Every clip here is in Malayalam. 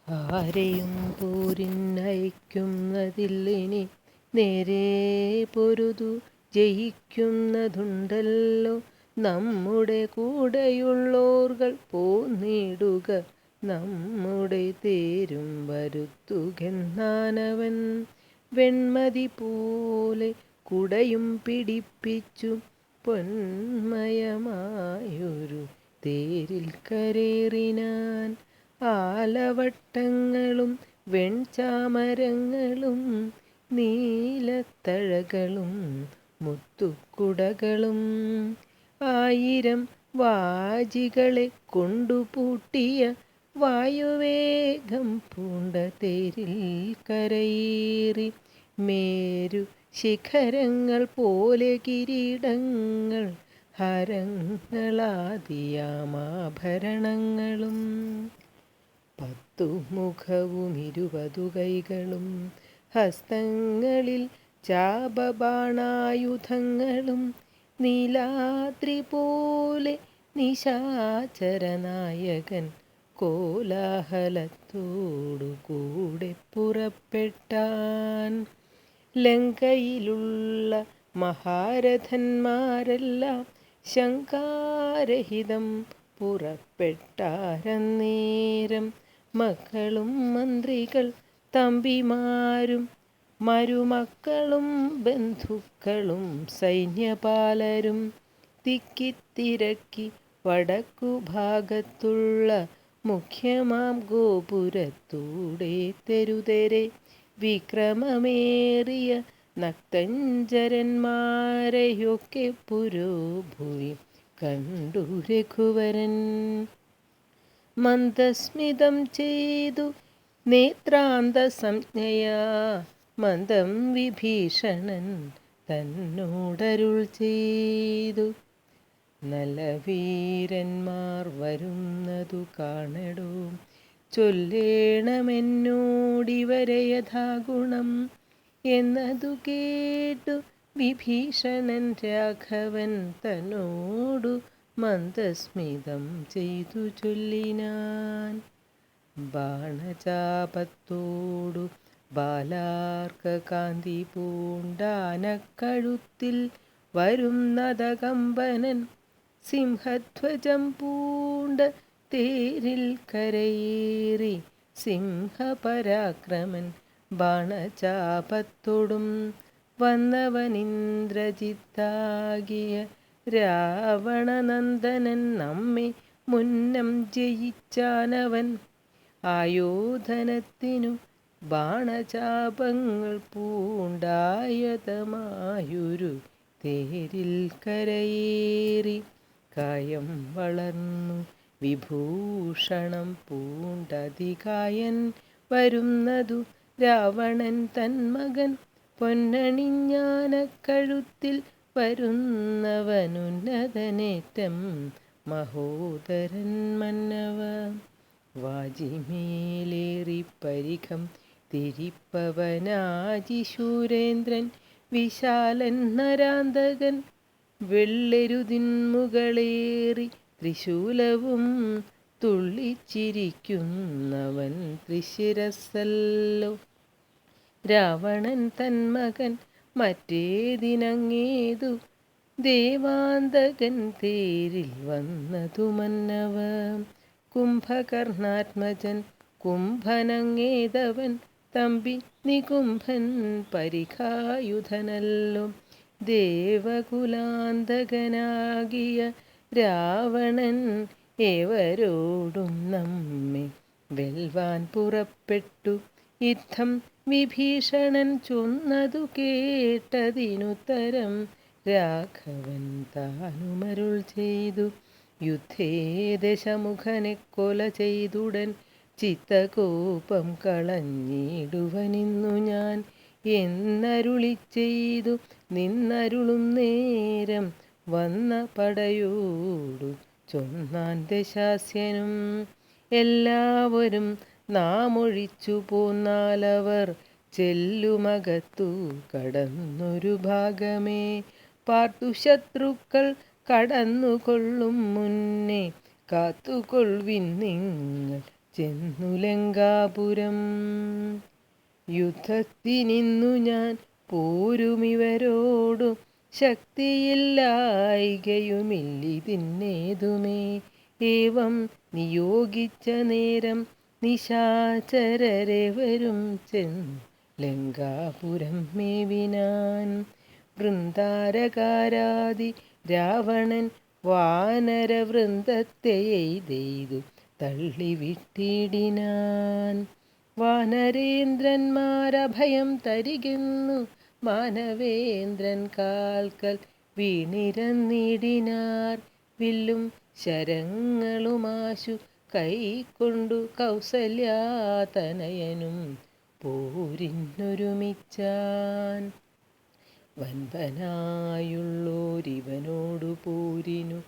ആരെയും പോരിനയക്കുന്നതില്ലിനി നേരെ പൊരുതു ജയിക്കുന്നതുണ്ടല്ലോ. നമ്മുടെ കൂടെയുള്ളോർകൾ പോന്നിടുക, നമ്മുടെ തേരും വരുത്തുകെന്നാനവൻ. വെൺമതി പോലെ കുടയും പിടിപ്പിച്ചു പൊന്മയമായൊരു തേരിൽ കരേറിനാൻ. ആലവട്ടങ്ങളും വെൺചാമരങ്ങളും നീലത്തഴകളും മുത്തുക്കുടകളും 1000 വാജികളെ കൊണ്ടുപൂട്ടിയ വായുവേഗം പൂണ്ട തേരിൽ കരയേറി. മേരു ശിഖരങ്ങൾ പോലെ കിരീടങ്ങൾ, ഹരങ്ങളാദിയാമാഭരണങ്ങളും 10 മുഖവും 20 കൈകളും, ഹസ്തങ്ങളിൽ ചാപബാണായുധങ്ങളും, നീലാദ്രി പോലെ നിശാചരനായകൻ കോലാഹലത്തോടു കൂടെ പുറപ്പെട്ടാൻ. ലങ്കയിലുള്ള മഹാരഥന്മാരെല്ലാം ശങ്കാരഹിതം പുറപ്പെട്ടാരന്നേരം. മക്കളും മന്ത്രികൾ തമ്പിമാരും മരുമക്കളും ബന്ധുക്കളും സൈന്യപാലരും തിക്കിത്തിരക്കി വടക്കുഭാഗത്തുള്ള മുഖ്യമാം ഗോപുരത്തൂടെ തെരുതെരെ വിക്രമമേറിയ നക്തഞ്ചരന്മാരെയൊക്കെ പുരോഭുവി കണ്ടു രഘുവരൻ. മന്ദസ്മിതം ചെയ്തു നേത്രാന്തസംജ്ഞയാ മന്ദം വിഭീഷണൻ തന്നോടരുൾ ചെയ്തു. നല്ല വീരന്മാർ വരുന്നതു കാണടോ, ചൊല്ലേണമെന്നോടിവരെ യഥാഗുണം. എന്നതു കേട്ടു വിഭീഷണൻ രാഘവൻ തന്നോടു മന്ദസ്മിതം ചെയ്തു ചൊല്ലിനാൻ. ബാണചാപത്തോടു ബാലാർക്കകാന്തി പൂണ്ടാനക്കഴുത്തിൽ വരുന്നതകമ്പനൻ, സിംഹധ്വജം പൂണ്ട തേരിൽ കരയേറി സിംഹപരാക്രമൻ. ബാണചാപത്തോടും വന്നവനിന്ദ്രജിത്താകിയ രാവണനന്ദനൻ, നമ്മെ മുന്നം ജയിച്ചാനവൻ. ആയോധനത്തിനു ബാണചാപങ്ങൾ പൂണ്ടായതമായൊരു തേരിൽ കരയേറി. കായം വളർന്നു വിഭൂഷണം പൂണ്ടതികായൻ വരുന്നതു രാവണൻ തന്മകൻ. പൊന്നണിഞ്ഞാനക്കഴുത്തിൽ വരുന്നവനുന്നതനേറ്റം മഹോദരൻ മന്നവ. വാജിമേലേറി പരിഖം തിരിപ്പവനാജിശൂരേന്ദ്രൻ, വിശാലൻ നരാന്തകൻ വെള്ളെരുതിന്മുകളേറി ത്രിശൂലവും തുള്ളിച്ചിരിക്കുന്നവൻ ത്രിശിരസ്സല്ലോ. രാവണൻ തന്മകൻ മറ്റേതിനങ്ങേതു ദേവാന്തകൻ തേരിൽ വന്നതു മന്നവ. കുംഭകർണാത്മജൻ കുംഭനങ്ങേതവൻ തമ്പി നികുംഭൻ പരിഖായുധനല്ലോ. ദേവകുലാന്തകനാകിയ രാവണൻ ഏവരോടും നമ്മെ വെൽവാൻ പുറപ്പെട്ടു. യുദ്ധം വിഭീഷണൻ ചൊന്നതു കേട്ടതിനുത്തരം രാഘവൻ താനുമരുൾ ചെയ്തു. യുദ്ധേ ദശമുഖനെ കൊല ചെയ്തുടൻ ചിത്തകോപം കളഞ്ഞിടുവനിന്നു ഞാൻ എന്നരുളി ചെയ്തു. നിന്നരുളും നേരം വന്ന പടയോടു ചൊന്നാൻ ദശാസ്യനും. എല്ലാവരും നാം ഒഴിച്ചു പോന്നാലവർ ചെല്ലുമകത്തു കടന്നൊരു ഭാഗമേ. പാർത്തുശത്രുക്കൾ കടന്നുകൊള്ളും മുന്നേ കാത്തുകൊള്ളുവിൻ നിങ്ങൾ ചെന്നു ലങ്കാപുരം. യുദ്ധത്തിനിന്നു ഞാൻ പോരുമിവരോടും, ശക്തിയില്ലായികയുമില്ലിതിന്നേതുമേ. ഏവം നിയോഗിച്ച നേരം നിശാചരരെവരും ചെന്നു ലങ്കാപുരം മേവിനാൻ. വൃന്ദാരകാരാദി രാവണൻ വാനരവൃന്ദത്തെ എയ്തെയ്തു തള്ളിവിട്ടിടിനാൻ. വാനരേന്ദ്രന്മാരഭയം തരികെന്നു മാനവേന്ദ്രൻ കാൽക്കൽ വീണിരന്നിടിനാർ. വില്ലും ശരങ്ങളുമാശു കൈക്കൊണ്ടു കൗസല്യാതനയനും പോരിനൊരുമിച്ചാൻ. വൻപനായുള്ളോരിവനോടു പോരിനു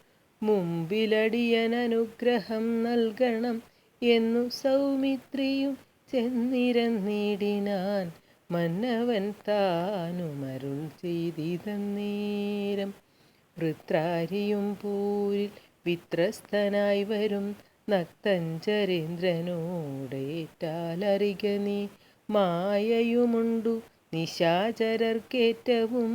മുമ്പിലടിയനനുഗ്രഹം നൽകണം എന്നു സൗമിത്രിയും ചെന്നിരന്നിടിനാൻ. മന്നവൻ താനുമരുൾ ചെയ്തിതന്നേരം, വൃത്രാരിയും പോരിൽ വിത്രസ്തനായി വരും നക്തഞ്ചരേന്ദ്രനോടേറ്റാലറിക നീ. മായയുമുണ്ടു നിശാചരർക്കേറ്റവും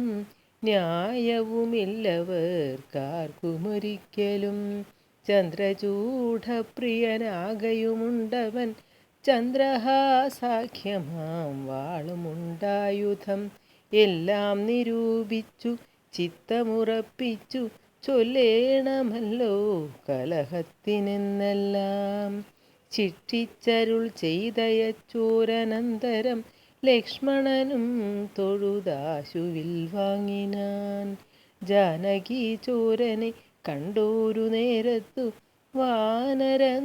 ന്യായവുമില്ലവർക്കാർക്കുമൊരിക്കലും. ചന്ദ്രചൂഢപ്രിയനാകയുമുണ്ടവൻ, ചന്ദ്രഹാസാഖ്യമാം വാളുമുണ്ടായുധം. എല്ലാം നിരൂപിച്ചു ചിത്തമുറപ്പിച്ചു ചൊല്ലേണമല്ലോ കലഹത്തിനെന്നെല്ലാം. ശിക്ഷിച്ചരുൾ ചെയ്തയച്ചോരനന്തരം ലക്ഷ്മണനും തൊഴുതാശുവിൽ വാങ്ങിനാൻ. ജാനകി ചോരനെ കണ്ടോരു നേരത്തു വാനരനായകനാകിയ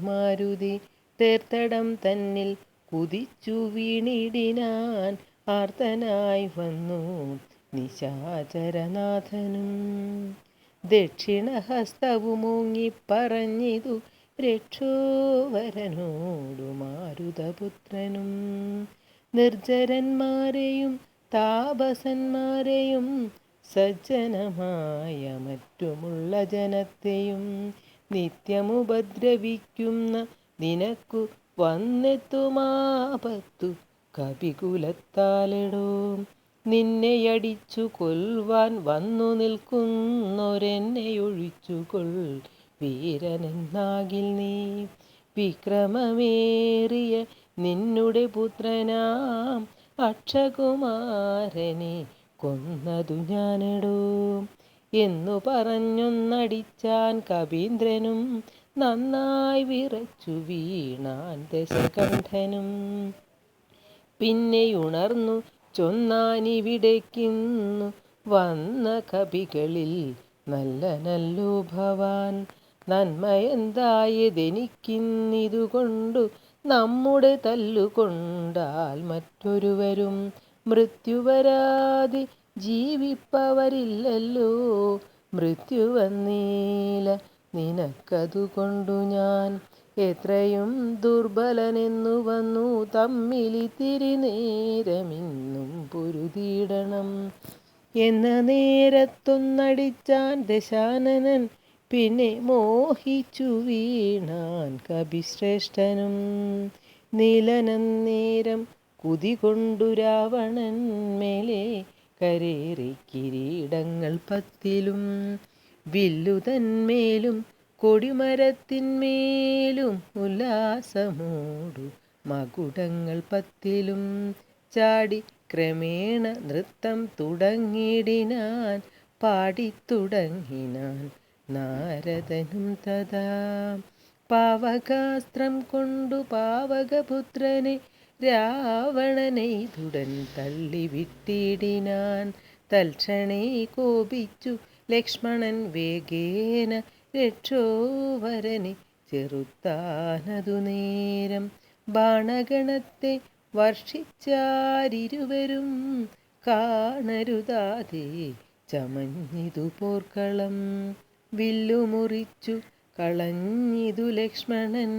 മാരുതി തേർത്തടം തന്നിൽ കുതിച്ചു വീണിടിനാൻ. ആർത്തനായി വന്നു നിശാചരനാഥനും. ദക്ഷിണഹസ്തവുമൂങ്ങിപ്പറഞ്ഞിതു രക്ഷോവരനോടു മാരുതപുത്രനും. നിർജ്ജരന്മാരെയും താപസന്മാരെയും സജ്ജനമായ മറ്റുമുള്ള ജനത്തെയും നിത്യമുപദ്രവിക്കുന്ന നിനക്കു വന്നെത്തുമാപത്തു കപികുലത്താലെടോ. നിന്നെയടിച്ചു കൊൽവാൻ വന്നു നിൽക്കുന്നൊരെന്നെയൊഴിച്ചുകൊൾ വീരനെന്നാകിൽ നീ. വിക്രമമേറിയ നിന്നുടെ പുത്രനാം അക്ഷകുമാരനെ കൊന്നതു ഞാനെടോ എന്നു പറഞ്ഞൊന്നടിച്ചാൻ. കപീന്ദ്രനും നന്നായി വിറച്ചു വീണാൻ ദശകണ്ഠനും. പിന്നെയുണർന്നു ചൊന്നാനിവിടേക്കിന്നു വന്ന കപികളിൽ നല്ല നല്ലോ ഭവാൻ. നന്മയെന്തായതെനിക്കിന്നിതുകൊണ്ടു നമ്മുടെ തല്ലുകൊണ്ടാൽ മറ്റൊരുവരും മൃത്യുവരാതെ ജീവിപ്പവരില്ലല്ലോ. മൃത്യുവന്നീല നിനക്കതുകൊണ്ടു ഞാൻ എത്രയും ദുർബലനെന്നു വന്നു തമ്മിലിത്തിരി നേരമിന്നും പൊരുതിയിടണം എന്ന നേരത്തൊന്നടിച്ചാൻ ദശാനനൻ. പിന്നെ മോഹിച്ചു വീണാൻ കപിശ്രേഷ്ഠനും. നീലനന്നേരം കുതികൊണ്ടു രാവണൻ മേലെ കരേറി കിരീടങ്ങൾ 10 വില്ലുതന്മേലും കൊടിമരത്തിന്മേലും ഉല്ലാസമോടു മകുടങ്ങൾ 10 ചാടി ക്രമേണ നൃത്തം തുടങ്ങിടിനാൻ. പാടിത്തുടങ്ങിനാൻ നാരദനും തഥാ. പാവകാസ്ത്രം കൊണ്ടു പാവകപുത്രനെ രാവണനെയ്തുടൻ തള്ളിവിട്ടിടിനാൻ. തൽക്ഷണേ കോപിച്ചു ലക്ഷ്മണൻ വേഗേന രക്ഷോവരനെ ചെറുത്താനതു നേരം. ബാണഗണത്തെ വർഷിച്ചാരിരുവരും കാണരുതാതെ ചമഞ്ഞിതു പോർക്കളം. വില്ലുമുറിച്ചു കളഞ്ഞിതു ലക്ഷ്മണൻ,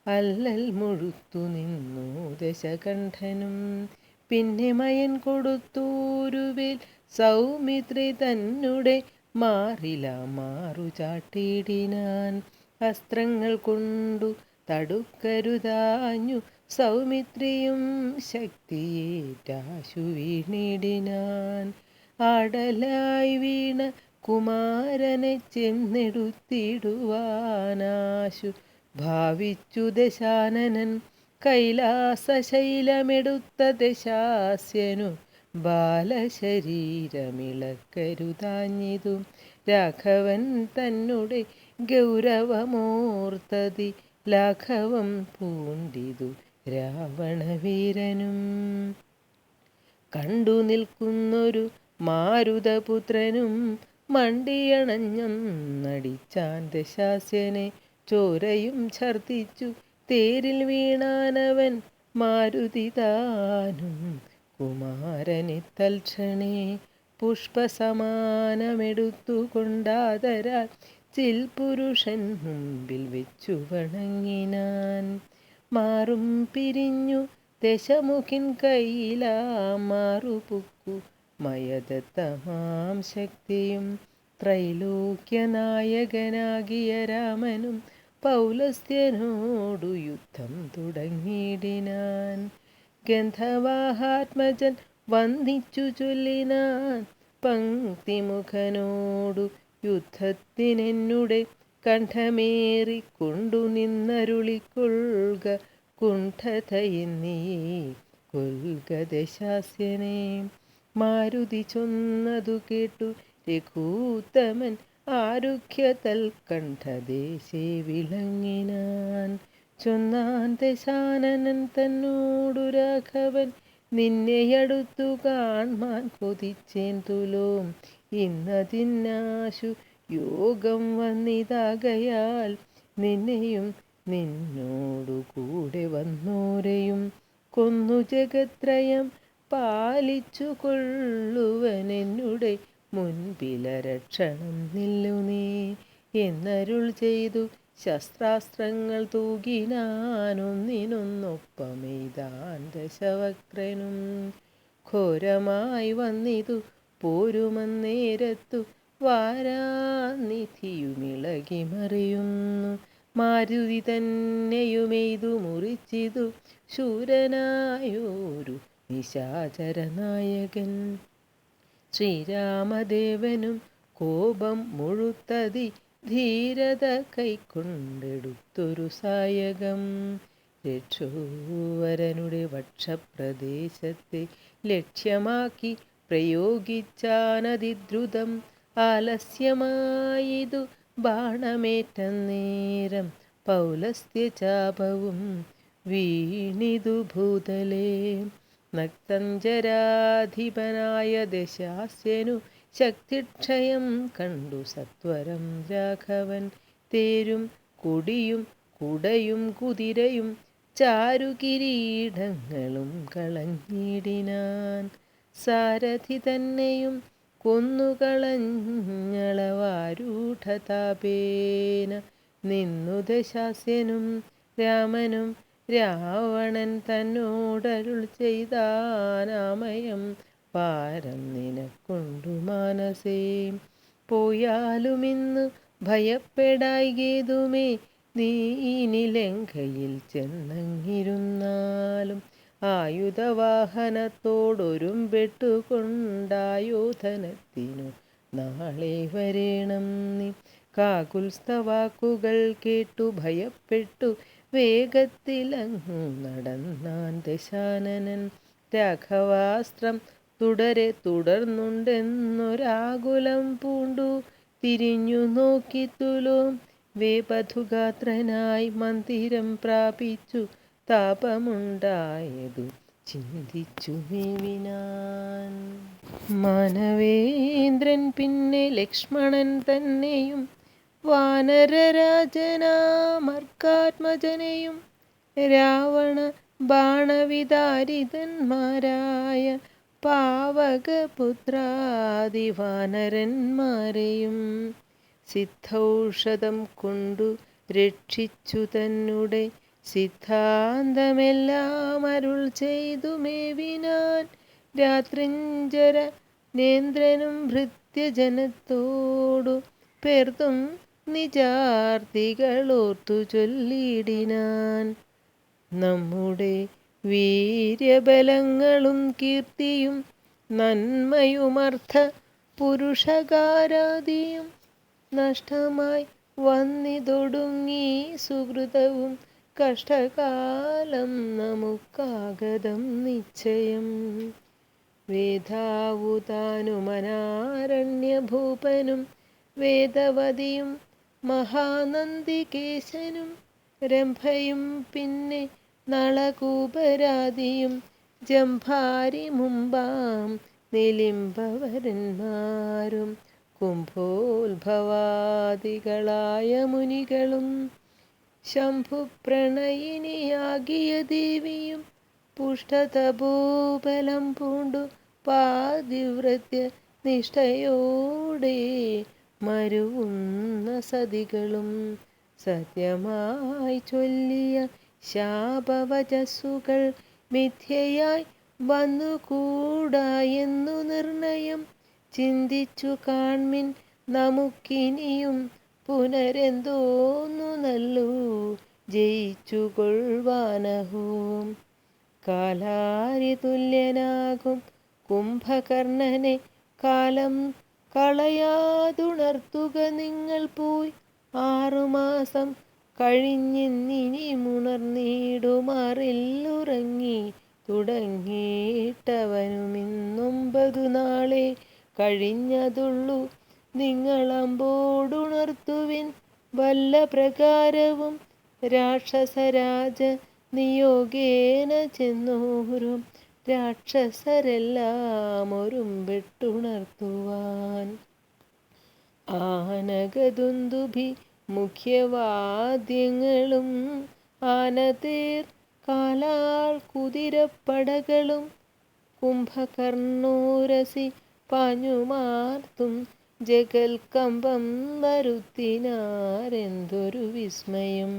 അല്ലൽ മുഴുത്തു നിന്നു ദശകണ്ഠനും. പിന്നെ മയൻ കൊടുത്തോരുവേൽ സൗമിത്രി തന്നുടെ മാറില മാറു ചാട്ടിടിനാൻ. അസ്ത്രങ്ങൾ കൊണ്ടു തടുക്കരുതാഞ്ഞു സൗമിത്രിയും ശക്തിയേറ്റാശു വീണിടിനാൻ. ആടലായി വീണ കുമാരനെ ചെന്നെടുത്തിടുവാനാശു ഭാവിച്ചു ദശാനനൻ. കൈലാസശൈലമെടുത്ത ദശാസ്യനു ബാലശരീരമിളക്കരുതാഞ്ഞിതു. രാഘവൻ തന്നെ ഗൗരവമോർത്തതി ലാഘവം പൂണ്ടിതു രാവണവീരനും. കണ്ടു നിൽക്കുന്നൊരു മാരുതപുത്രനും മണ്ടിയണഞ്ഞൊന്നടിച്ചാൻ ദശാസ്യനെ. ചോരയും ഛർദിച്ചു തേരിൽ വീണാനവൻ മാരുതിതാനും. കുമാരനെ തൽക്ഷണേ പുഷ്പസമാനമെടുത്തുകൊണ്ടാദരാൽ ചിൽപുരുഷൻ മുമ്പിൽ വെച്ചു വണങ്ങിനാൻ. മാറും പിരിഞ്ഞു ദശമുഖിൻ കയ്യിലാം മാറുപുക്കു മയദത്തമാം ശക്തിയും. ത്രൈലോക്യനായകനാകിയ രാമനും പൗലസ്ത്യനോടു യുദ്ധം തുടങ്ങിയിടിനാൻ. ഗന്ധവാഹാത്മജൻ വന്ദിച്ചു ചൊല്ലിനാൻ പങ്ക്തിമുഖനോടു യുദ്ധത്തിനെന്നുടെ കണ്ഠമേറിക്കൊണ്ടു നിന്നരുളിക്കൊള്ളുക കുണ്ഠതയെന്നീ കൊൽക ദശാസ്യനെ. മാരുതി ചൊന്നതു കേട്ടു രഘൂത്തമൻ ആരുഹ്യതൽ കണ്ഠദേശേ വിളങ്ങിനാൻ. ചൊന്നാൻ ദശാനനൻ തന്നോടു രാഘവൻ നിന്നെയടുത്തു കാൺമാൻ കൊതിച്ചേൻ തുലോം. ഇന്നതിന്നാശു യോഗം വന്നിതാകയാൽ നിന്നെയും നിന്നോടു കൂടെ വന്നോരെയും കൊന്നു ജഗത്രയം പാലിച്ചു കൊള്ളുവനെന്നുടെ മുൻപിലരക്ഷണം നില്ലു നീ എന്നരുൾ ചെയ്തു ശസ്ത്രാസ്ത്രങ്ങൾ തൂകിനാനൊന്നിനൊന്നൊപ്പമെയ്താൻ ദശവക്രനും. ഘോരമായി വന്നിതു പോരുമന്നേരത്തു വാരാനിധിയുമിളകി മറിയുന്നു. മാരുതി തന്നെയുമെയ്തു മുറിച്ചിതു ശൂരനായോരു നിശാചരനായകൻ. ശ്രീരാമദേവനും കോപം മുഴുത്തതി ധീരത കൈക്കൊണ്ടെടുത്തൊരു സായകം. രക്ഷോവരനുടെ വക്ഷപ്രദേശത്തെ ലക്ഷ്യമാക്കി പ്രയോഗിച്ചാനതിദ്രുതം. ആലസ്യമായിതു ബാണമേറ്റന്നേരം പൗലസ്ത്യചാപവും വീണിതു ഭൂതലേ. നക്തഞ്ചരാധിപനായ ദശാസ്യനു ശക്തിക്ഷയം കണ്ടു സത്വരം രാഘവൻ. തേരും കൊടിയും കുടയും കുതിരയും ചാരുകിരീടങ്ങളും കളഞ്ഞിടിനാൻ. സാരഥി തന്നെയും കൊന്നുകളഞ്ഞളവാരൂഢതാപേന നിന്നു ദശാസ്യനും രാമനും. രാവണൻ തന്നോടരുൾ ചെയ്താനാമയം പാരം നിനക്കൊണ്ടു മാനസേ. പോയാലുമിന്ന് ഭയപ്പെടായികേതുമേ നീ ഇനി ലങ്കയിൽ ചെന്നങ്ങിരുന്നാലും. ആയുധവാഹനത്തോടൊരുമ്പെട്ടുകൊണ്ടായോധനത്തിനു നാളെ വരേണം നീ. കാകുൽസ്ഥവാക്കുകൾ കേട്ടു ഭയപ്പെട്ടു വേഗത്തിലങ്ങു നടന്നാൻ ദശാനനൻ. രാഘവാസ്ത്രം തുടരെ തുടർന്നുണ്ടെന്നൊരാകുലം പൂണ്ടു തിരിഞ്ഞു നോക്കി തുലോം. വേപഥുഗാത്രനായി മന്ദിരം പ്രാപിച്ചു താപമുണ്ടായതു ചിന്തിച്ചു മേവിനാൻ. മാനവേന്ദ്രൻ പിന്നെ ലക്ഷ്മണൻ തന്നെയും വാനരരാജനാമർക്കാത്മജനെയും രാവണ ബാണവിദാരിതന്മാരായ പാവകപുത്രാദിവാനരന്മാരെയും സിദ്ധൌഷധം കൊണ്ടു രക്ഷിച്ചു തന്നെ സിദ്ധാന്തമെല്ലാം അരുൾ ചെയ്തു മേവിനാൻ. രാത്രിഞ്ചര നേന്ദ്രനും ഭൃത്യജനത്തോടു പേർത്തും നിജാർത്തികളോർത്തു ചൊല്ലിടിനാൻ. നമ്മുടെ വീര്യബലങ്ങളും കീർത്തിയും നന്മയുമർത്ഥ പുരുഷകാരാദിയും നഷ്ടമായി വന്നിതൊടുങ്ങി സുഹൃതവും കഷ്ടകാലം നമുക്കാഗതം നിശ്ചയം. വേദാവുതാനുമനാരണ്യഭൂപനും വേദവതിയും മഹാനന്ദികേശനും രംഭയും പിന്നെ നളകൂപരാദിയും ജംഭാരി മുമ്പാം നിലിംബവരന്മാരും കുംഭോത്ഭവാദികളായ മുനികളും ശംഭുപ്രണയിനിയാകിയ ദേവിയും പുഷ്ടതപോബലം പൂണ്ടു പാതിവ്രത്യ നിഷ്ഠയോടെ മരുവുന്ന സതികളും സത്യമായി ചൊല്ലിയ ശാപവചസ്സുകൾ മിഥ്യയായി വന്നുകൂടാ എന്നു നിർണയം ചിന്തിച്ചു കാൺമിൻ നമുക്കിനിയും പുനരെന്തോന്നു നല്ലു ജയിച്ചു കൊള്ളുവാനഹോ. കാലാരി തുല്യനാകും കുംഭകർണനെ കാലം കളയാതുണർത്തുക നിങ്ങൾ പോയി. 6 മാസം കഴിഞ്ഞിന്നിമുണർന്നിടുമാറില്ലുറങ്ങി തുടങ്ങിയിട്ടവനുമിന്നൊമ്പതു നാളെ കഴിഞ്ഞതുള്ളു. നിങ്ങളമ്പോടുണർത്തുവിൻ വല്ല പ്രകാരവും. രാക്ഷസരാജ നിയോഗേന ചെന്നോരും രാക്ഷസരെല്ലാം ഒരുമ്പെട്ടുണർത്തുവാൻ. ആനകദുന്ദുഭി മുഖ്യവാദ്യങ്ങളും ആനതേർ കാലാൾ കുതിരപ്പടകളും കുംഭകർണോരസി പാഞ്ഞുമാർത്തും ജഗൽക്കമ്പം വരുത്തിനാരെന്തൊരു വിസ്മയം.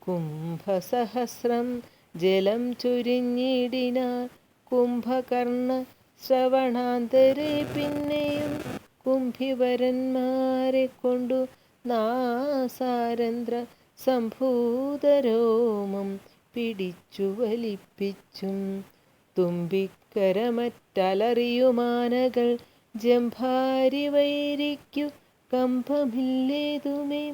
കുംഭസഹസ്രം ജലം ചൊരിഞ്ഞിടിനാർ കുംഭകർണ ശ്രവണാന്തരെ. പിന്നെയും കുംഭിവരന്മാരെ കൊണ്ടു നാസാരന്ധ്ര സംഭൂതരോമം പിടിച്ചു വലിപ്പിച്ചും തുമ്പിക്കരമറ്റലറിയുമാനകൾ ജംഭാരി വൈരിക്കു കമ്പമില്ലേതുമേ.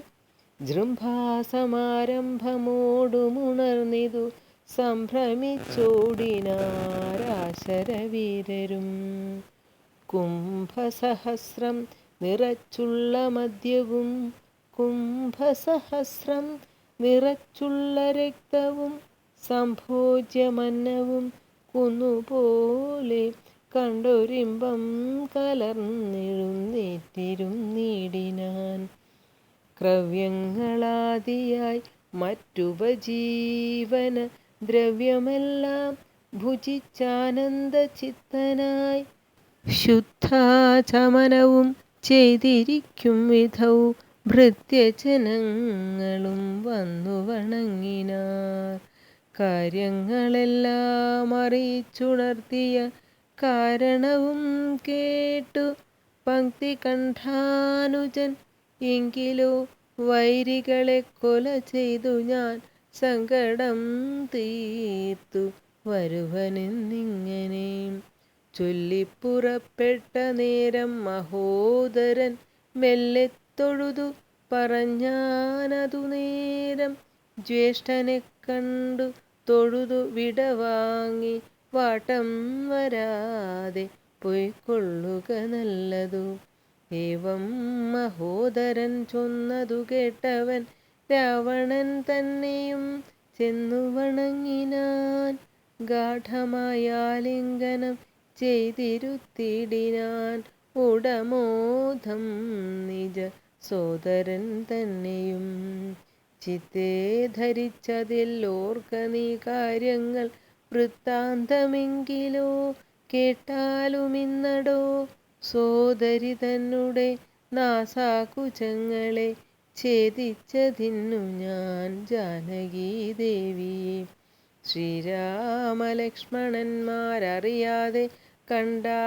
ജൃംഭാസമാരംഭമോടുമുണർന്നിതു സംഭ്രമിച്ചോടിനാരാശരവീരരും. കുംഭസഹസ്രം നിറച്ചുള്ള മദ്യവും കുംഭസഹസ്രം നിറച്ചുള്ള രക്തവും സംഭോജ്യമന്നവും കുന്നുപോലെ കണ്ടൊരിമ്പം കലർന്നെഴുന്നേറ്റിരുന്നിടിനാൻ. ക്രവ്യങ്ങളാദിയായി മറ്റുപജീവന ദ്രവ്യമെല്ലാം ഭുജിച്ചാനന്ദചിത്തനായി ശുദ്ധാചമനവും ചെയ്തിരിക്കും വിധൗ ഭൃത്യജനങ്ങളും വന്നു വണങ്ങിനാർ. കാര്യങ്ങളെല്ലാം അറിയിച്ചുണർത്തിയ കാരണവും കേട്ടു പങ്ക്തികണ്ഠാനുജൻ. എങ്കിലോ വൈരികളെ കൊല ചെയ്തു ഞാൻ സങ്കടം തീർത്തു വരുവനെന്നിങ്ങനെ ചൊല്ലിപ്പുറപ്പെട്ട നേരം മഹോദരൻ മെല്ലെ തൊഴുതു പറഞ്ഞാനതു നേരം. ജ്യേഷ്ഠനെ കണ്ടു തൊഴുതു വിടവാങ്ങി വാട്ടം വരാതെ പൊയ്ക്കൊള്ളുക നല്ലതു. ഏവം മഹോദരൻ ചൊന്നതു കേട്ടവൻ രാവണൻ തന്നെയും ചെന്നു വണങ്ങിനാൻ. ഗാഠമായാലിംഗനം ചെയ്തിരുത്തിടിനാൻ ഉടമോധം നിജ സോദരൻ തന്നെയും. ചിത്തേ ധരിച്ചതിൽ ഓർക്ക നീ കാര്യങ്ങൾ വൃത്താന്തമെങ്കിലോ കേട്ടാലുമിന്നടോ. സോദരി തന്നെ നാസാകുചങ്ങളെ ഛേദിച്ചതിന്നു ഞാൻ ജാനകീദേവിയെ ശ്രീരാമലക്ഷ്മണന്മാരറിയാതെ കണ്ടാരാമസീംനി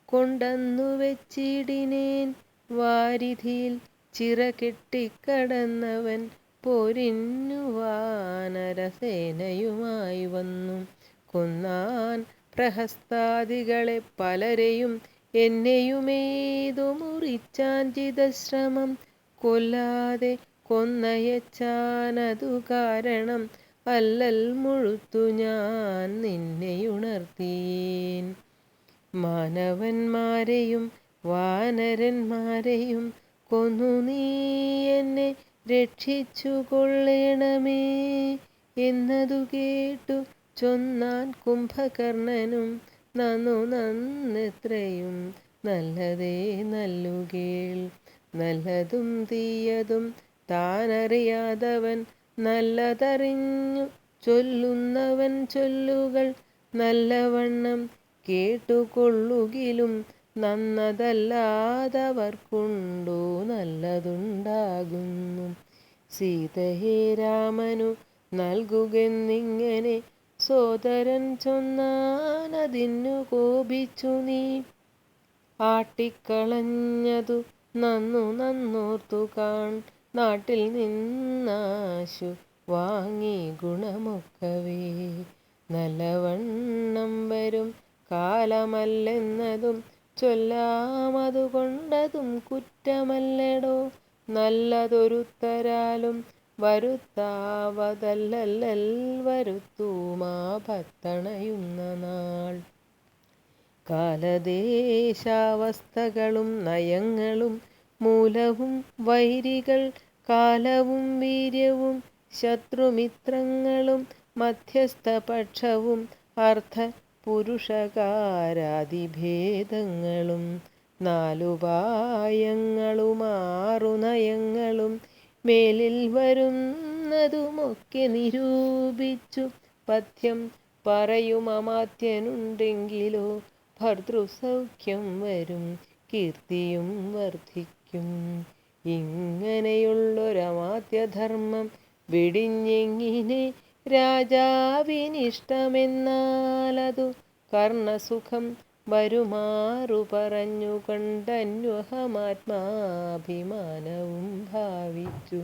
കൊണ്ടന്നു വെച്ചിടിനേൻ. വാരിധിയിൽ ചിറകെട്ടിക്കടന്നവൻ പോരിന്നു വാനരസേനയുമായി വന്നു. കൊന്നാൻ പ്രഹസ്താദികളെ പലരെയും എന്നെയുമേതു മുറിച്ചാൻ ചിതശ്രമം. കൊല്ലാതെ കൊന്നയച്ചാനതു കാരണം അല്ലൽ മുഴുത്തു ഞാൻ നിന്നെയുണർത്തീൻ. മാനവന്മാരെയും വാനരന്മാരെയും കൊന്നു നീ എന്നെ രക്ഷിച്ചു കൊള്ളേണമേ എന്നതു കേട്ടു ചൊന്നാൻ കുംഭകർണനും. നന്നെത്രയും നല്ലതേ നല്ലുകേൾ. നല്ലതും തീയതും താനറിയാതവൻ നല്ലതറിഞ്ഞു ചൊല്ലുന്നവൻ ചൊല്ലുകൾ നല്ലവണ്ണം കേട്ടുകൊള്ളുകിലും നന്നതല്ലാതവർക്കുണ്ടോ നല്ലതുണ്ടാകുന്നു. സീതയെ രാമനു നൽകുകെന്നിങ്ങനെ സോദരൻ ചൊന്നാനതിന്നു കോപിച്ചു നീ. ആട്ടിക്കളഞ്ഞതു നന്നോർത്തു കാൺ. നാട്ടിൽ നിന്നാശു വാങ്ങി ഗുണമൊക്കവേ. നല്ലവണ്ണം വരും കാലമല്ലെന്നതും ചൊല്ലാമതുകൊണ്ടതും കുറ്റമല്ലടോ. നല്ലതൊരുത്തരാലും വരുത്താവതല്ലൽ വരുത്തൂമാ ഭക്തണയുന്ന നാൾ. കാലദേശാവസ്ഥകളും നയങ്ങളും മൂലവും വൈരികൾ കാലവും വീര്യവും ശത്രുമിത്രങ്ങളും മധ്യസ്ഥപക്ഷവും അർത്ഥ പുരുഷകാരാദിഭേദങ്ങളും നാലുപായങ്ങളുമാറു നയങ്ങളും മേലിൽ വരുന്നതുമൊക്കെ നിരൂപിച്ചു പഥ്യം പറയുമമാത്യനുണ്ടെങ്കിലോ ഭർതൃസൗഖ്യം വരും കീർത്തിയും വർദ്ധിക്കും. ഇങ്ങനെയുള്ളൊരമാത്യധർമ്മം വെടിഞ്ഞെങ്ങിനെ രാജാവിനിഷ്ടമെന്നാലതു കർണസുഖം വരുമാറു പറഞ്ഞുകൊണ്ടന്വഹമാത്മാഭിമാനവും ഭാവിച്ചു.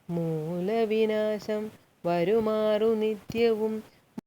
മൂലവിനാശം വരുമാറു നിത്യവും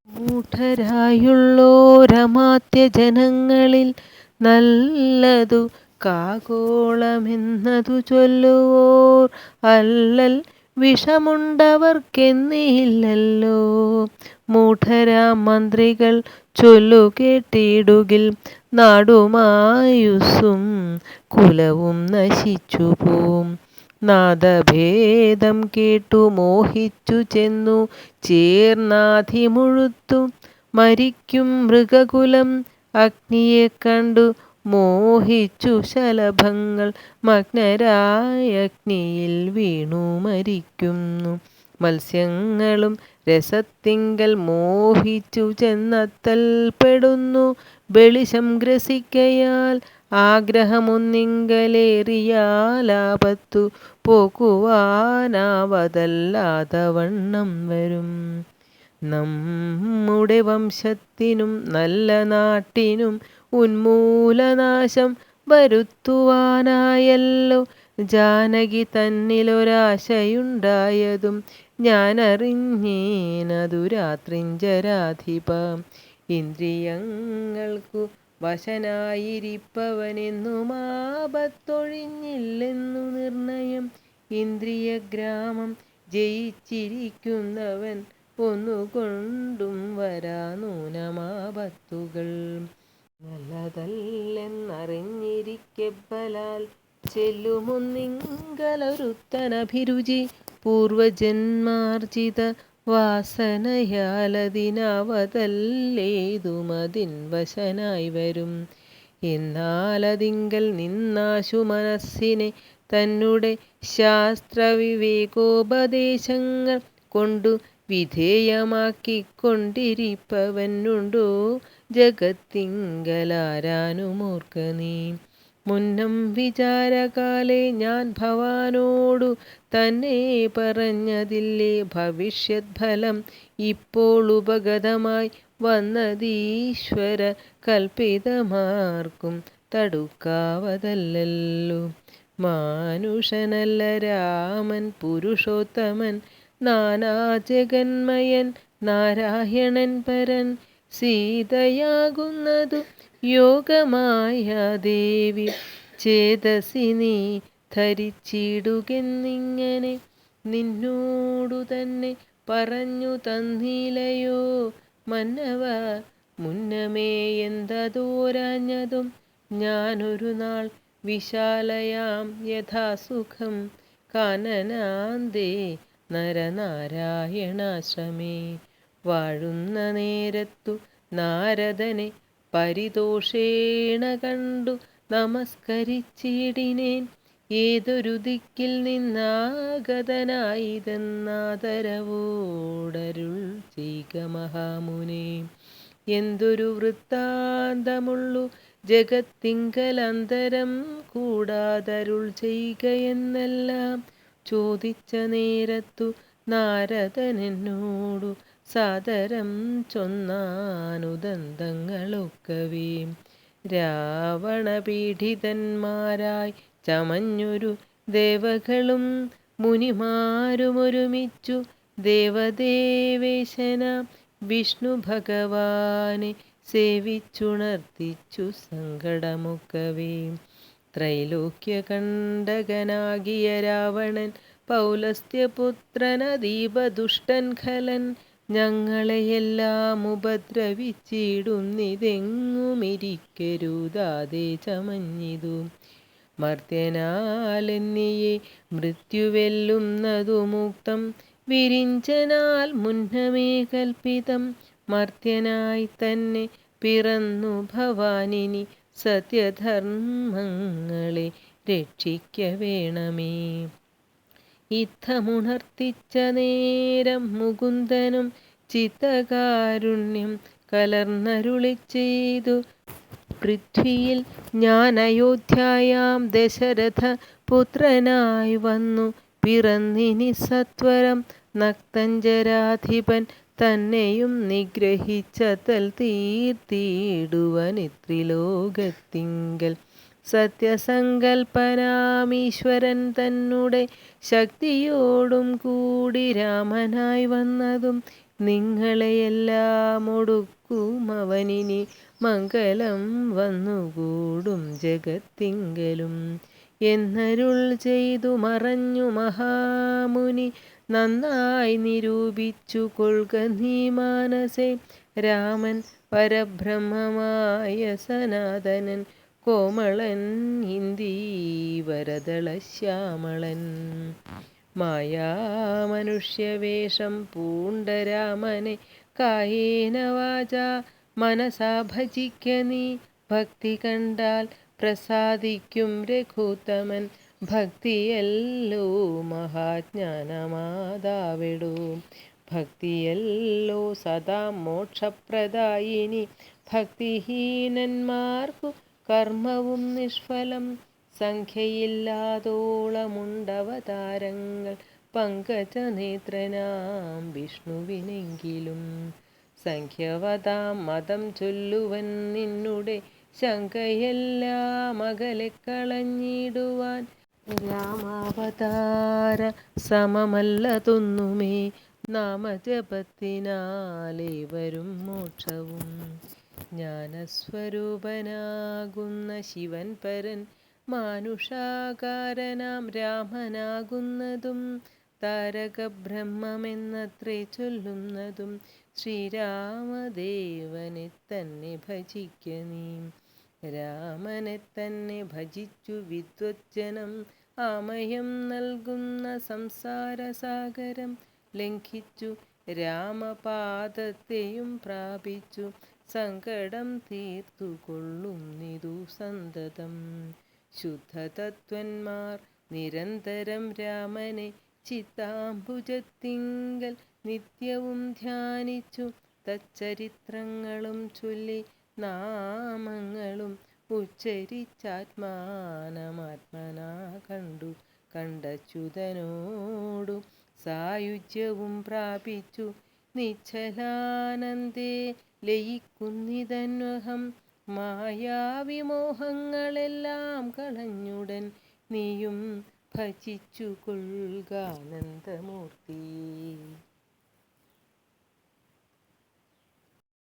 മൂഢരായുള്ളോരമാത്യജനങ്ങളിൽ നല്ലതു കാകോളമെന്നതു ചൊല്ലുവോർ അല്ലൽ വിഷമുണ്ടവർക്കെന്നില്ലല്ലോ. മൂഢരാം മന്ത്രികൾ ചൊല്ലുകേട്ടിടുകിൽ നാടുമായുസ്സും കുലവും നശിച്ചുപോം. നാദഭേദം കേട്ടു മോഹിച്ചു ചെന്നു ചേർന്നാധിമുഴുത്തു മരിക്കും മൃഗകുലം. അഗ്നിയെ കണ്ടു മോഹിച്ചു ശലഭങ്ങൾ മഗ്നരായ അഗ്നിയിൽ വീണു മരിക്കുന്നു. മത്സ്യങ്ങളും രസത്തിങ്കൽ മോഹിച്ചു ചെന്നത്തൽ പെടുന്നു. ബളിശം ഗ്രസിക്കയാൽ ആഗ്രഹമൊന്നിങ്കലേറിയാലാപത്തു പോക്കുവാനാവതല്ലാതവണ്ണം വരും. നമ്മുടെ വംശത്തിനും നല്ല നാട്ടിനും ഉന്മൂലനാശം വരുത്തുവാനായല്ലോ ജാനകി തന്നിലൊരാശയുണ്ടായതും ഞാനറിഞ്ഞേനതു രാത്രിഞ്ചരാധിപ. ഇന്ദ്രിയങ്ങൾക്കു വശനായിരിപ്പവനെന്നുമാപത്തൊഴിഞ്ഞില്ലെന്നു നിർണയം. ഇന്ദ്രിയഗ്രാമം ജയിച്ചിരിക്കുന്നവൻ ഒന്നുകൊണ്ടും വരാ നൂനമാപത്തുകൾ. നല്ലതല്ലെന്നറിഞ്ഞിരിക്കെ ബലാൽ ചെല്ലുമൊന്നിങ്കലൊരുത്തനഭിരുചി പൂർവജന്മാർജിത വാസനയാലതിനാവതല്ലേതുമതിൻ വശനായി വരും. എന്നാലതിങ്കൽ നിന്നാശു മനസ്സിനെ തന്നെ ശാസ്ത്രവിവേകോപദേശങ്ങൾ കൊണ്ടു വിധേയമാക്കിക്കൊണ്ടിരിപ്പവനുണ്ടോ ജഗത്തിങ്കലാരാനുമോർക്ക നീ. മുന്നം വിചാരകാലേ ഞാൻ ഭവാനോടു തന്നെ പറഞ്ഞതില്ലേ ഭവിഷ്യത് ഫലം ഇപ്പോൾ ഉപഗതമായി വന്നതീശ്വര കൽപ്പിതമാർക്കും തടുക്കാവതല്ലല്ലോ. മാനുഷനല്ല രാമൻ പുരുഷോത്തമൻ, നാനാജഗന്മയൻ നാരായണൻ പരൻ. സീതയാകുന്നതു യോഗമായ ദേവി ചേതസി നീ ധരിച്ചിടുകെന്നിങ്ങനെ നിന്നോടു തന്നെ പറഞ്ഞു തന്നിലയോ മന്നവ. മുന്നമേ എന്തതോരാഞ്ഞതും ഞാനൊരു നാൾ വിശാലയാം യഥാസുഖം കാനനാന്തേ നരനാരായണാശ്രമേ വാഴുന്ന നേരത്തു നാരദനെ പരിതോഷേണ കണ്ടു നമസ്കരിച്ചിടിനേൻ. ഏതൊരു ദിക്കിൽ നിന്നാഗതനായിതെന്നാദരവോടരുൾ ചെയ്ക മഹാമുനെ. എന്തൊരു വൃത്താന്തമുള്ളു ജഗത്തിങ്കലന്തരം കൂടാതരുൾ ചെയ്ക എന്നെല്ലാം ചോദിച്ച നേരത്തു നാരദനെന്നോടു സാദരം ചൊന്നാനുദന്തങ്ങളൊക്കവേ. രാവണപീഡിതന്മാരായി ചമഞ്ഞൊരു ദേവകളും മുനിമാരുമൊരുമിച്ചു ദേവദേവേശനാം വിഷ്ണു ഭഗവാനെ സേവിച്ചുണർത്തിച്ചു സങ്കടമൊക്കവേ. ത്രൈലോക്യകണ്ടകനാകിയ രാവണൻ പൗലസ്ത്യപുത്രനദീപദുഷ്ടൻ ഖലൻ ഞങ്ങളെയെല്ലാം ഉപദ്രവിച്ചിടുന്നിതെങ്ങുമിരിക്കരുതാതെ ചമഞ്ഞിതു. മർത്യനാലെന്നിയെ മൃത്യുവെല്ലുന്നതു മുക്തം വിരിഞ്ചനാൽ മുന്നമേ കൽപ്പിതം. മർത്യനായി തന്നെ പിറന്നു ഭവാനിനി സത്യധർമ്മങ്ങളെ രക്ഷിക്ക വേണമേ. യുദ്ധമുണർത്തിച്ച നേരം മുകുന്ദനും ചിത്തകാരുണ്യം കലർന്നരുളി ചെയ്തു. പൃഥ്വിയിൽ ഞാൻ അയോധ്യായാം ദശരഥ പുത്രനായി വന്നു പിറന്നിനി സത്വരം. നക്തഞ്ചരാധിപൻ തന്നെയും നിഗ്രഹിച്ചതൽ തീർത്തിടുവനിത്രിലോകത്തിങ്കൽ. സത്യസങ്കൽപ്പനാമീശ്വരൻ തന്നെ ശക്തിയോടും കൂടി രാമനായി വന്നതും നിങ്ങളെയെല്ലാം ഒടുക്കുമവനിനി മംഗളം വന്നുകൂടും ജഗത്തിങ്കലും എന്നരുൾ ചെയ്തു മറഞ്ഞു മഹാമുനി. നന്നായി നിരൂപിച്ചു കൊൾക നീ മാനസേ. രാമൻ പരബ്രഹ്മമായ സനാതനൻ കോമളൻ ഇന്ദീവരദളശ്യാമളൻ. മായാമനുഷ്യവേഷം പൂണ്ട രാമനെ കായേന വാചാ മനസാ ഭജിക്ക നീ. ഭക്തി കണ്ടാൽ പ്രസാദിക്കും രഘുത്തമൻ. ഭക്തിയല്ലോ മഹാജ്ഞാനമാതാവിടൂ. ഭക്തിയല്ലോ സദാ മോക്ഷപ്രദായിനി. ഭക്തിഹീനന്മാർക്കു കർമ്മവും നിഷ്ഫലം. സംഖ്യയില്ലാതോളമുണ്ടവതാരങ്ങൾ പങ്കജനേത്രനാം വിഷ്ണുവിനെങ്കിലും. സംഖ്യവതാം മതം ചൊല്ലുവൻ നിന്നുടെ ശങ്കയെല്ലാം അകലെ കളഞ്ഞിടുവാൻ. രാമാവതാര സമമല്ലതൊന്നുമേ നാമജപത്തിനാലേ വരും മോക്ഷവും. ജ്ഞാനസ്വരൂപനാകുന്ന ശിവൻ പരൻ മാനുഷാകാരനാം രാമനാകുന്നതും താരകബ്രഹ്മമെന്നത്രേ ചൊല്ലുന്നതും. ശ്രീരാമദേവനെ തന്നെ ഭജിക്ക നീ. രാമനെ തന്നെ ഭജിച്ചു വിദ്വജ്ജനം ആമയം നൽകുന്ന സംസാരസാഗരം ലംഘിച്ചു രാമപാദത്തെയും പ്രാപിച്ചു സങ്കടം തീർത്തുകൊള്ളുന്നിതു സന്തതം. ശുദ്ധതത്വന്മാർ നിരന്തരം രാമനെ ചിത്താംബുജത്തിങ്കൽ നിത്യവും ധ്യാനിച്ചു തച്ചരിത്രങ്ങളും ചൊല്ലി നാമങ്ങളും ഉച്ചരിച്ചാത്മാനമാത്മനാ കണ്ടു. കണ്ടച്യുതനോടു സായുജ്യവും പ്രാപിച്ചു നിശ്ചലാനന്ദേ ലയിക്കുന്നിതന്വഹം. മായാവിമോഹങ്ങളെല്ലാം കളഞ്ഞുടൻ നീയും ഭജിച്ചു കൊള്ളുകാനന്ദമൂർത്തി.